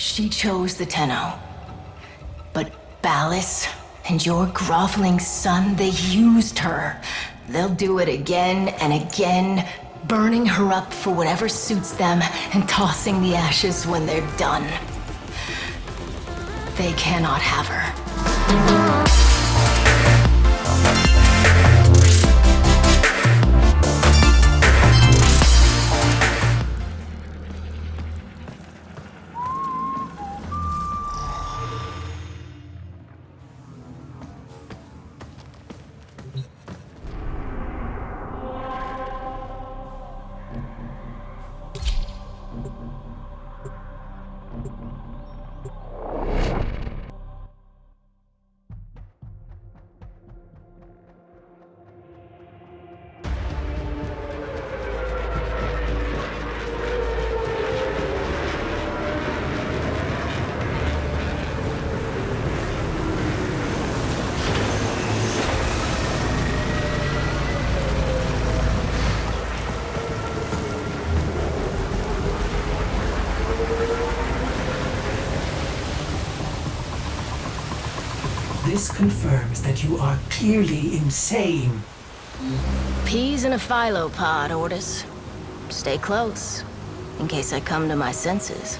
She chose the Tenno. But Ballas and your groveling son, they used her. They'll do it again and again, burning her up for whatever suits them and tossing the ashes when they're done. They cannot have her. This confirms that you are clearly insane. Peas in a phyllo pod, Ordis. Stay close, in case I come to my senses.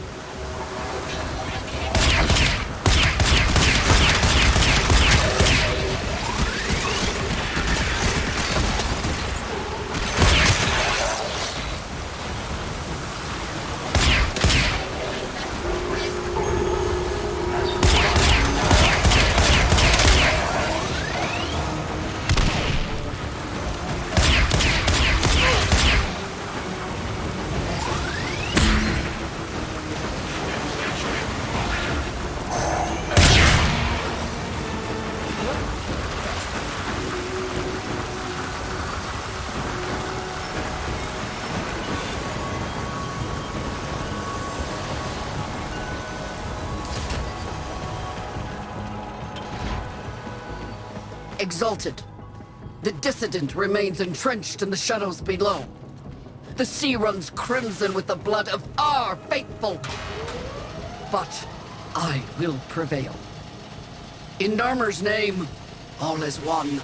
Exalted. The dissident remains entrenched in the shadows below. The sea runs crimson with the blood of our faithful. But I will prevail. In Narmer's name, all is one.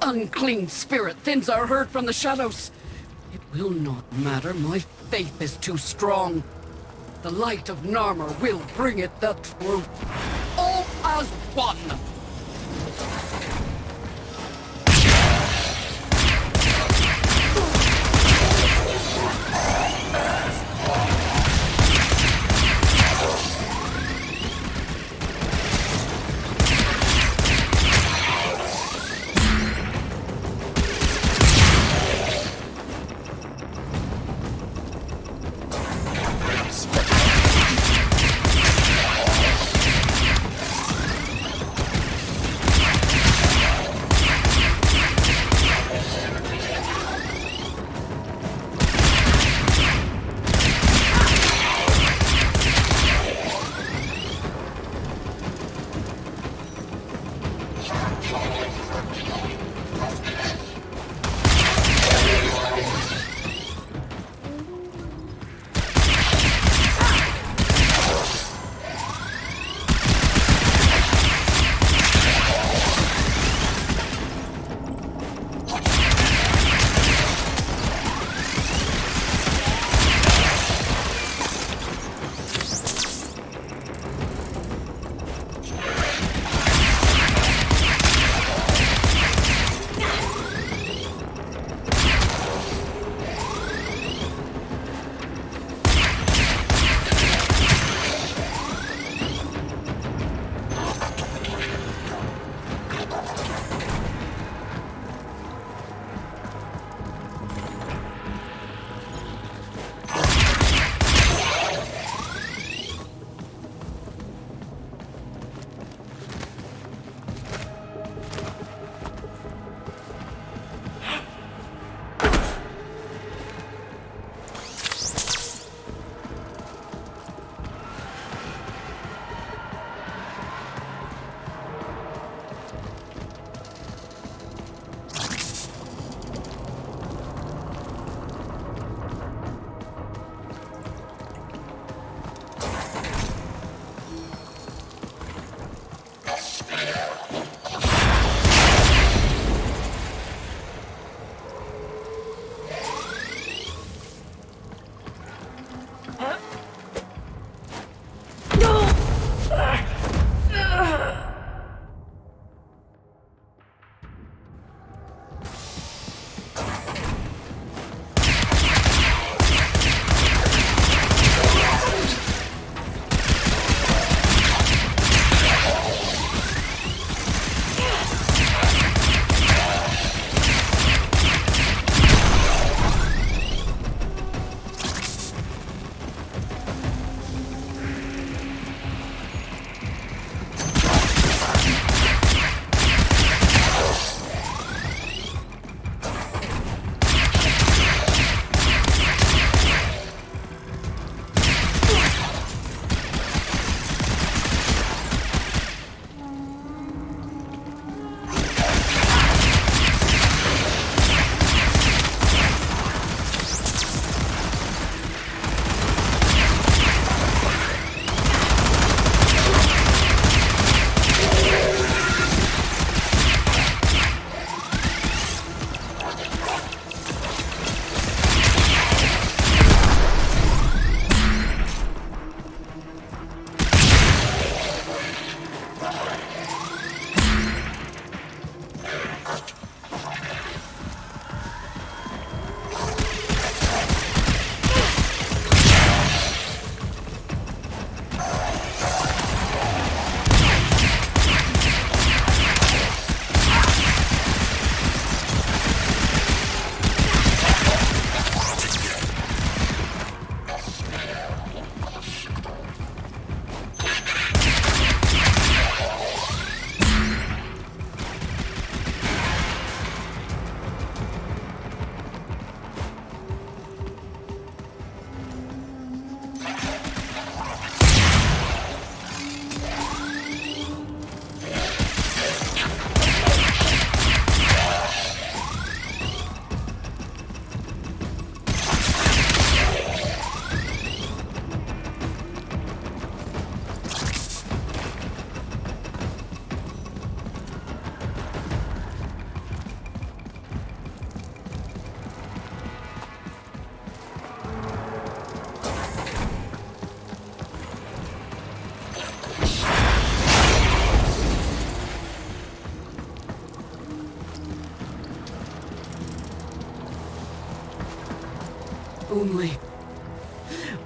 Unclean spirit thins our herd from the shadows. It will not matter. My faith is too strong. The light of Narmer will bring it the truth. All as one.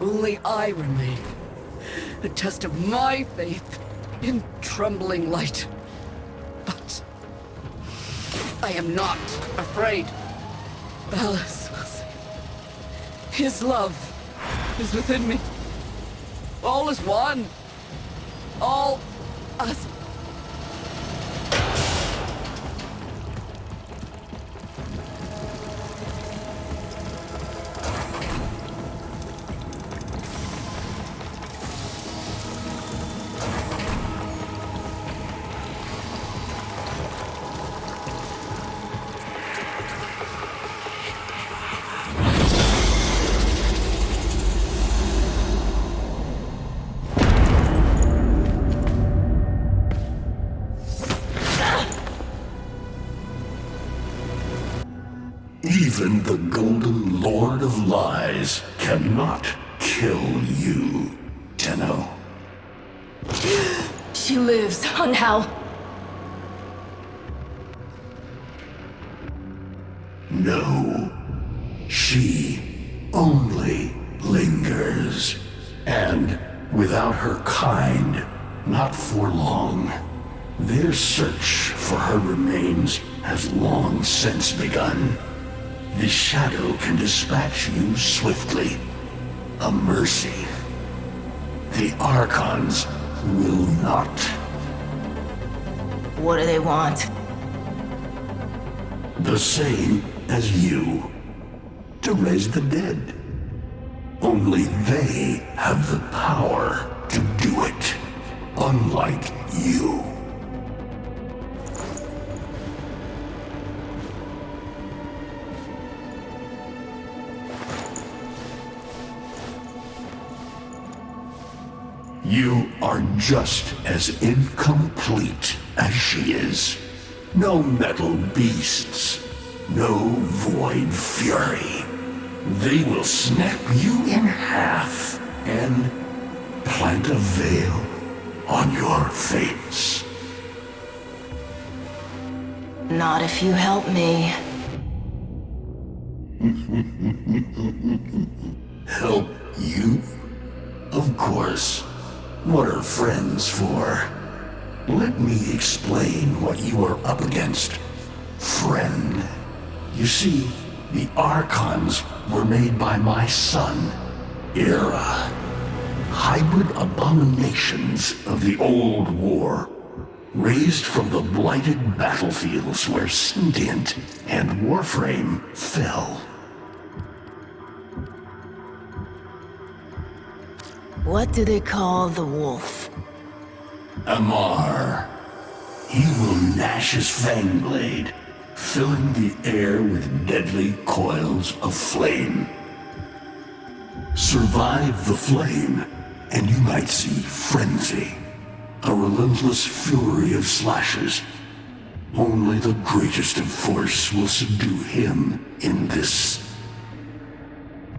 Only I remain. A test of my faith in trembling light. But I am not afraid. Ballas will save. His love is within me. All is one. All us. Even the Golden Lord of Lies cannot kill you, Tenno. She lives on Hal. No. She only lingers. And without her kind, not for long. Their search for her remains has long since begun. The shadow can dispatch you swiftly. A mercy. The Archons will not. What do they want? The same as you. To raise the dead. Only they have the power to do it. Unlike you. You are just as incomplete as she is. No metal beasts, no void fury. They will snap you in half and plant a veil on your face. Not if you help me. Help you? Of course. What are friends for? Let me explain what you are up against, friend. You see, the Archons were made by my son, Era. Hybrid abominations of the old war, raised from the blighted battlefields where Sentient and WarFrame fell. What do they call the wolf? Amar. He will gnash his fang blade, filling the air with deadly coils of flame. Survive the flame, and you might see frenzy. A relentless fury of slashes. Only the greatest of force will subdue him in this.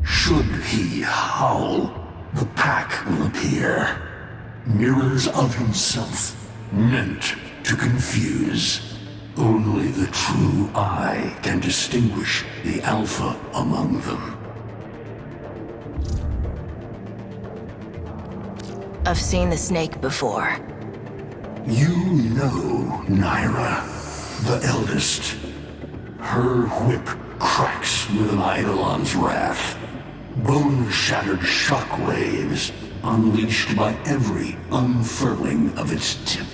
Should he howl, the pack will appear. Mirrors of himself, meant to confuse. Only the true eye can distinguish the alpha among them. I've seen the snake before. You know Naira, the eldest. Her whip cracks with an Eidolon's wrath. Bone-shattered shockwaves unleashed by every unfurling of its tip.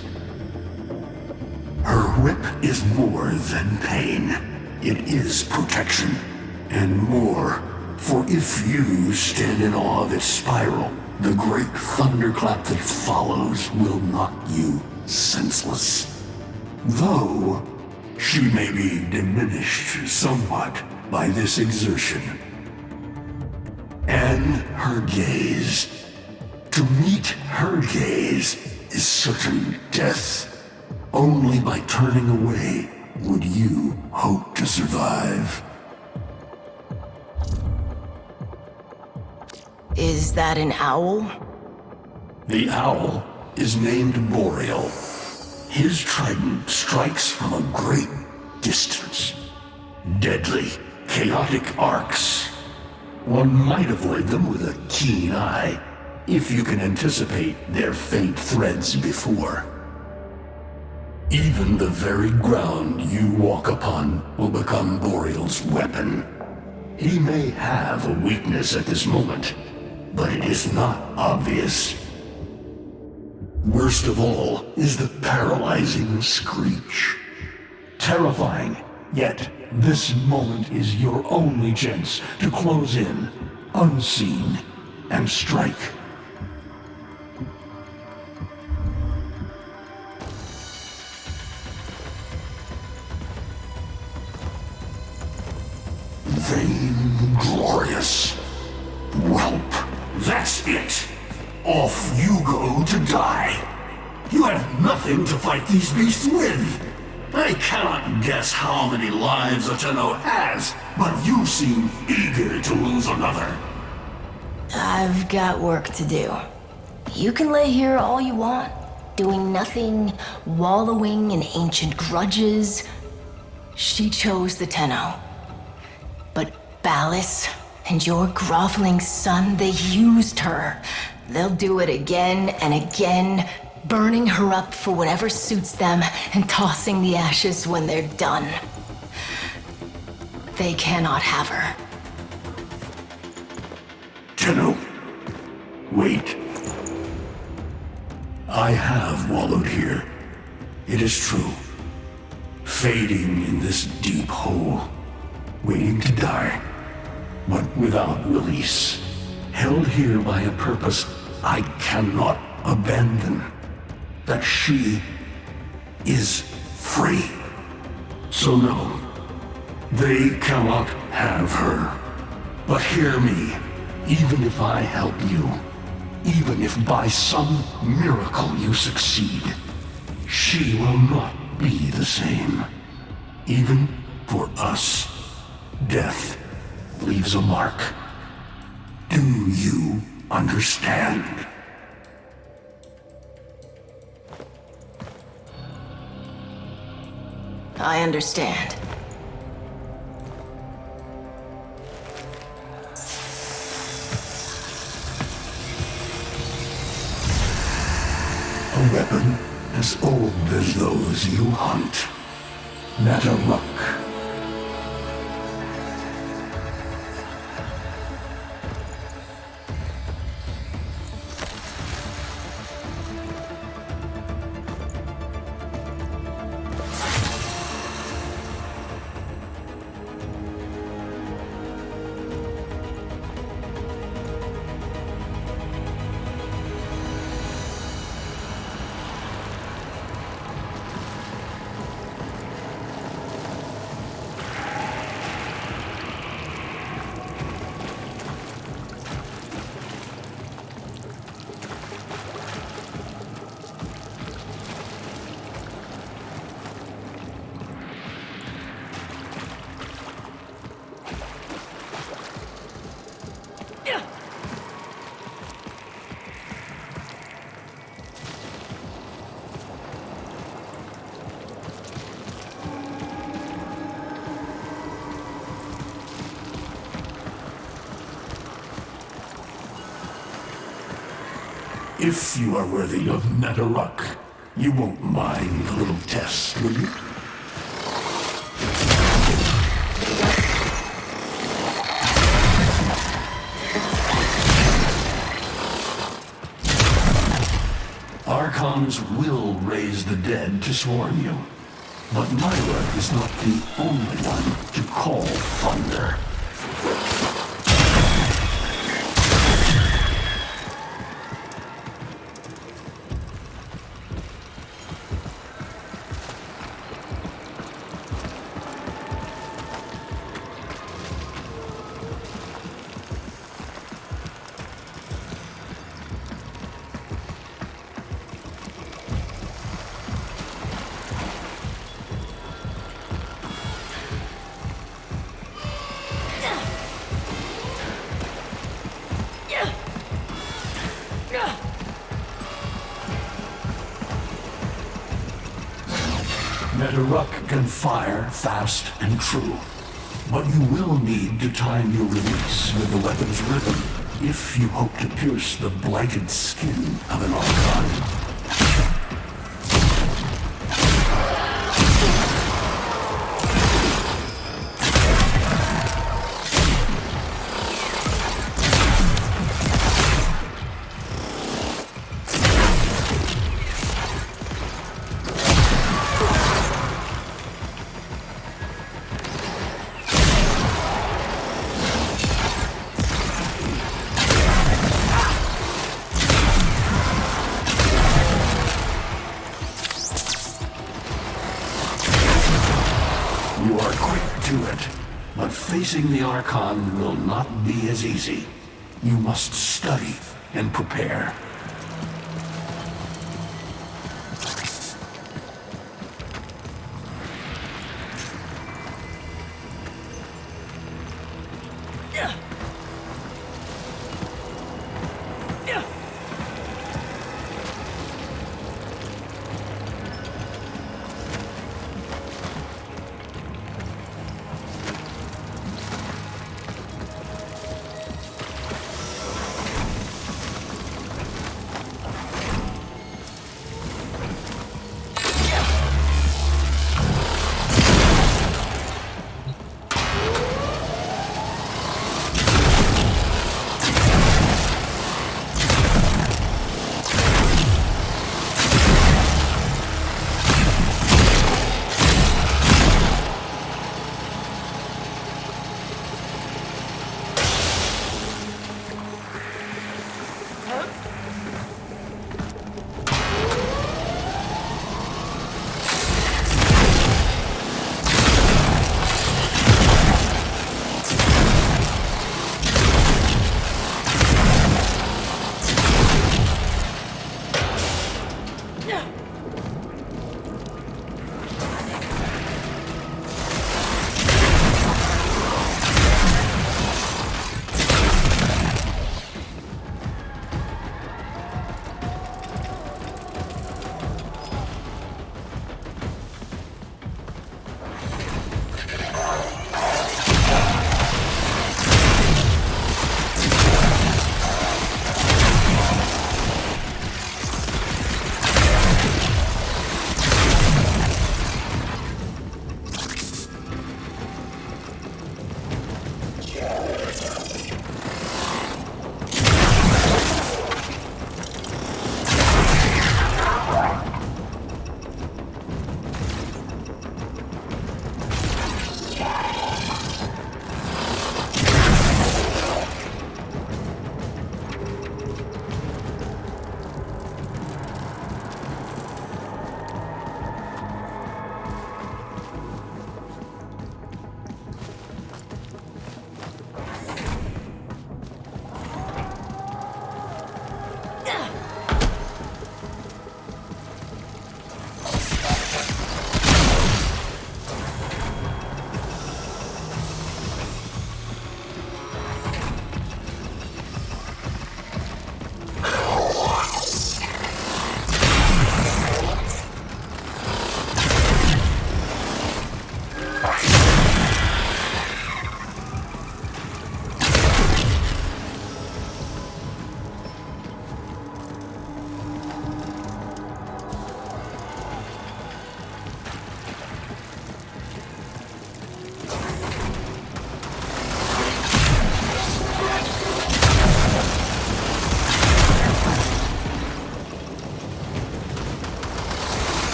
Her whip is more than pain. It is protection, and more, for if you stand in awe of its spiral, the great thunderclap that follows will knock you senseless. Though, she may be diminished somewhat by this exertion. And her gaze. To meet her gaze is certain death. Only by turning away would you hope to survive. Is that an owl? The owl is named Boreal. His trident strikes from a great distance. Deadly, chaotic arcs. One might avoid them with a keen eye, if you can anticipate their faint threads before. Even the very ground you walk upon will become Boreal's weapon. He may have a weakness at this moment, but it is not obvious. Worst of all is the paralyzing screech. Terrifying, yet this moment is your only chance to close in, unseen, and strike. Vainglorious. Whelp, that's it. Off you go to die. You have nothing to fight these beasts with. I cannot guess how many lives Ateno has, but you seem eager to lose another. I've got work to do. You can lay here all you want, doing nothing, wallowing in ancient grudges. She chose the Tenno. But Ballas and your groveling son, they used her. They'll do it again and again, burning her up for whatever suits them and tossing the ashes when they're done. They cannot have her. Tenno, wait. I have wallowed here. It is true. Fading in this deep hole, waiting to die, but without release. Held here by a purpose I cannot abandon. That she is free. So no, they cannot have her. But hear me, even if I help you, even if by some miracle you succeed, she will not be the same. Even for us, death leaves a mark. Do you understand? I understand. A weapon as old as those you hunt. Nataruk. If you are worthy of Nataruk, you won't mind a little test, will you? Archons will raise the dead to swarm you. But Myra is not the only one to call thunder. Nataruk can fire fast and true. But you will need to time your release with the weapon's rhythm if you hope to pierce the blighted skin of an Archon. You are quick to it, but facing the Archon will not be as easy. You must study and prepare.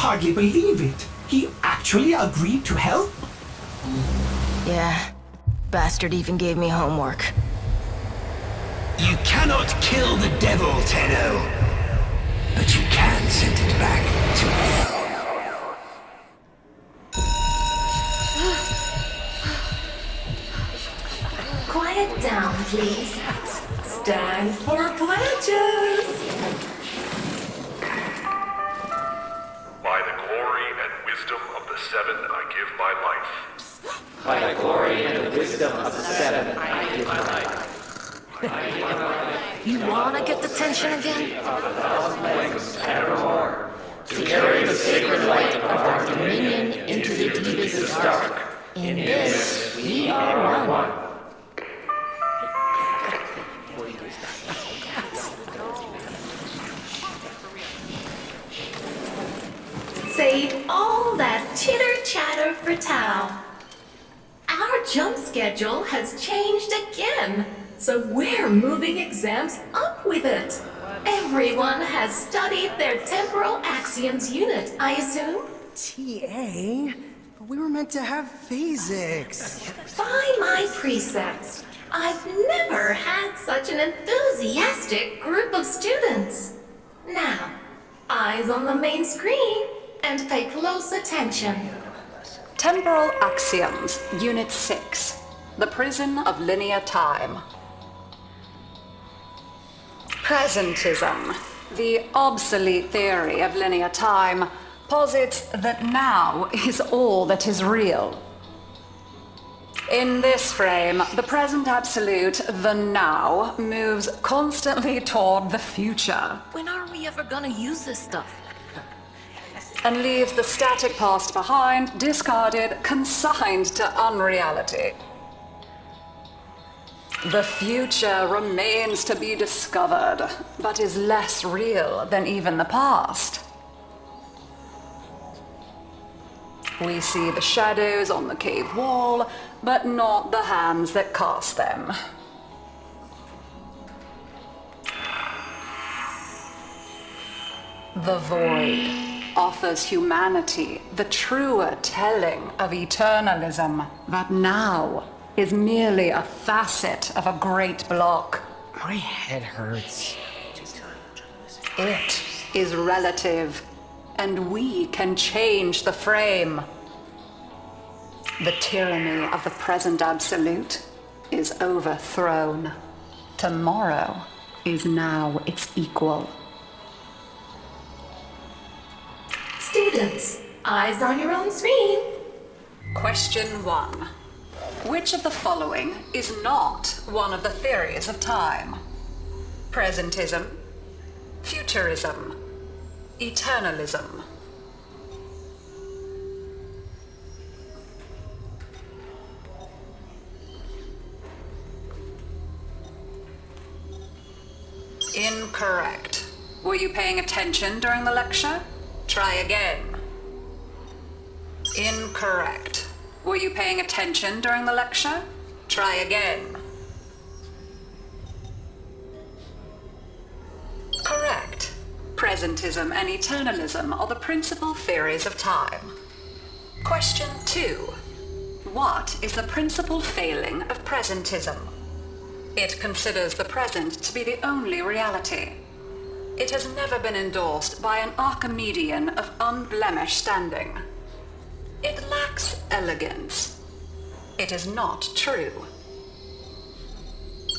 hardly believe it. He actually agreed to help? Yeah. Bastard even gave me homework. You cannot kill the devil, Tenno. But you can send it back to hell. Quiet down, please. Stand for pledges. By the glory and wisdom of the Seven, I give my life. By the glory and the wisdom of the Seven, I give my life. You wanna get the tension again? Evermore, to carry the sacred light of our dominion into the deepest dark. In this, we are one. Save all that chitter-chatter for Tao. Our jump schedule has changed again, so we're moving exams up with it. Everyone has studied their temporal axioms unit, I assume? TA? We were meant to have physics. By my precepts, I've never had such an enthusiastic group of students. Now, eyes on the main screen and pay close attention. Temporal Axioms, Unit 6. The Prison of Linear Time. Presentism, the obsolete theory of linear time, posits that now is all that is real. In this frame, the present absolute, the now, moves constantly toward the future. When are we ever gonna use this stuff? And leaves the static past behind, discarded, consigned to unreality. The future remains to be discovered, but is less real than even the past. We see the shadows on the cave wall, but not the hands that cast them. The void offers humanity the truer telling of eternalism that now is merely a facet of a great block. My head hurts. It is relative, and we can change the frame. The tyranny of the present absolute is overthrown. Tomorrow is now its equal. Students, eyes on your own screen. Question 1. Which of the following is not one of the theories of time? Presentism, futurism, eternalism. Incorrect. Were you paying attention during the lecture? Try again. Incorrect. Were you paying attention during the lecture? Try again. Correct. Presentism and eternalism are the principal theories of time. Question 2. What is the principal failing of presentism? It considers the present to be the only reality. It has never been endorsed by an Archimedean of unblemished standing. It lacks elegance. It is not true.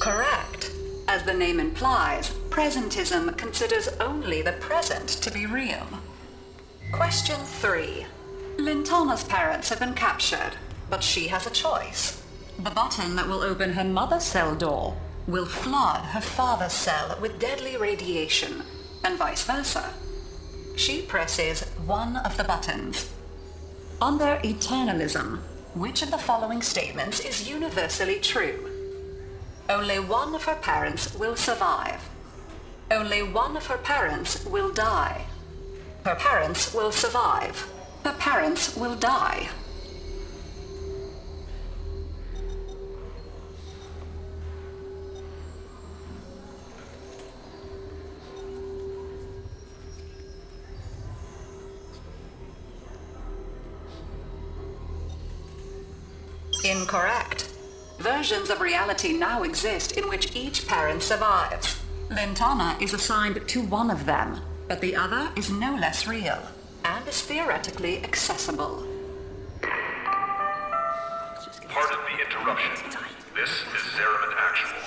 Correct. As the name implies, presentism considers only the present to be real. Question 3. Lintana's parents have been captured, but she has a choice. The button that will open her mother's cell door will flood her father's cell with deadly radiation, and vice versa. She presses one of the buttons. Under eternalism, which of the following statements is universally true? Only one of her parents will survive. Only one of her parents will die. Her parents will survive. Her parents will die. Incorrect. Versions of reality now exist in which each parent survives. Lintana is assigned to one of them, but the other is no less real, and is theoretically accessible. Pardon the interruption. This is Zeraman Actual.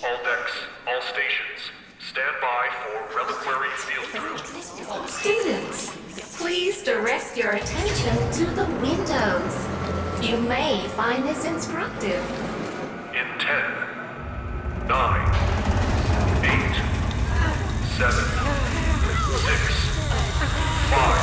All decks, all stations, stand by for reliquary field through. Students, please direct your attention to the windows. You may find this instructive. In 10, 9, 8, 7, 6, 5,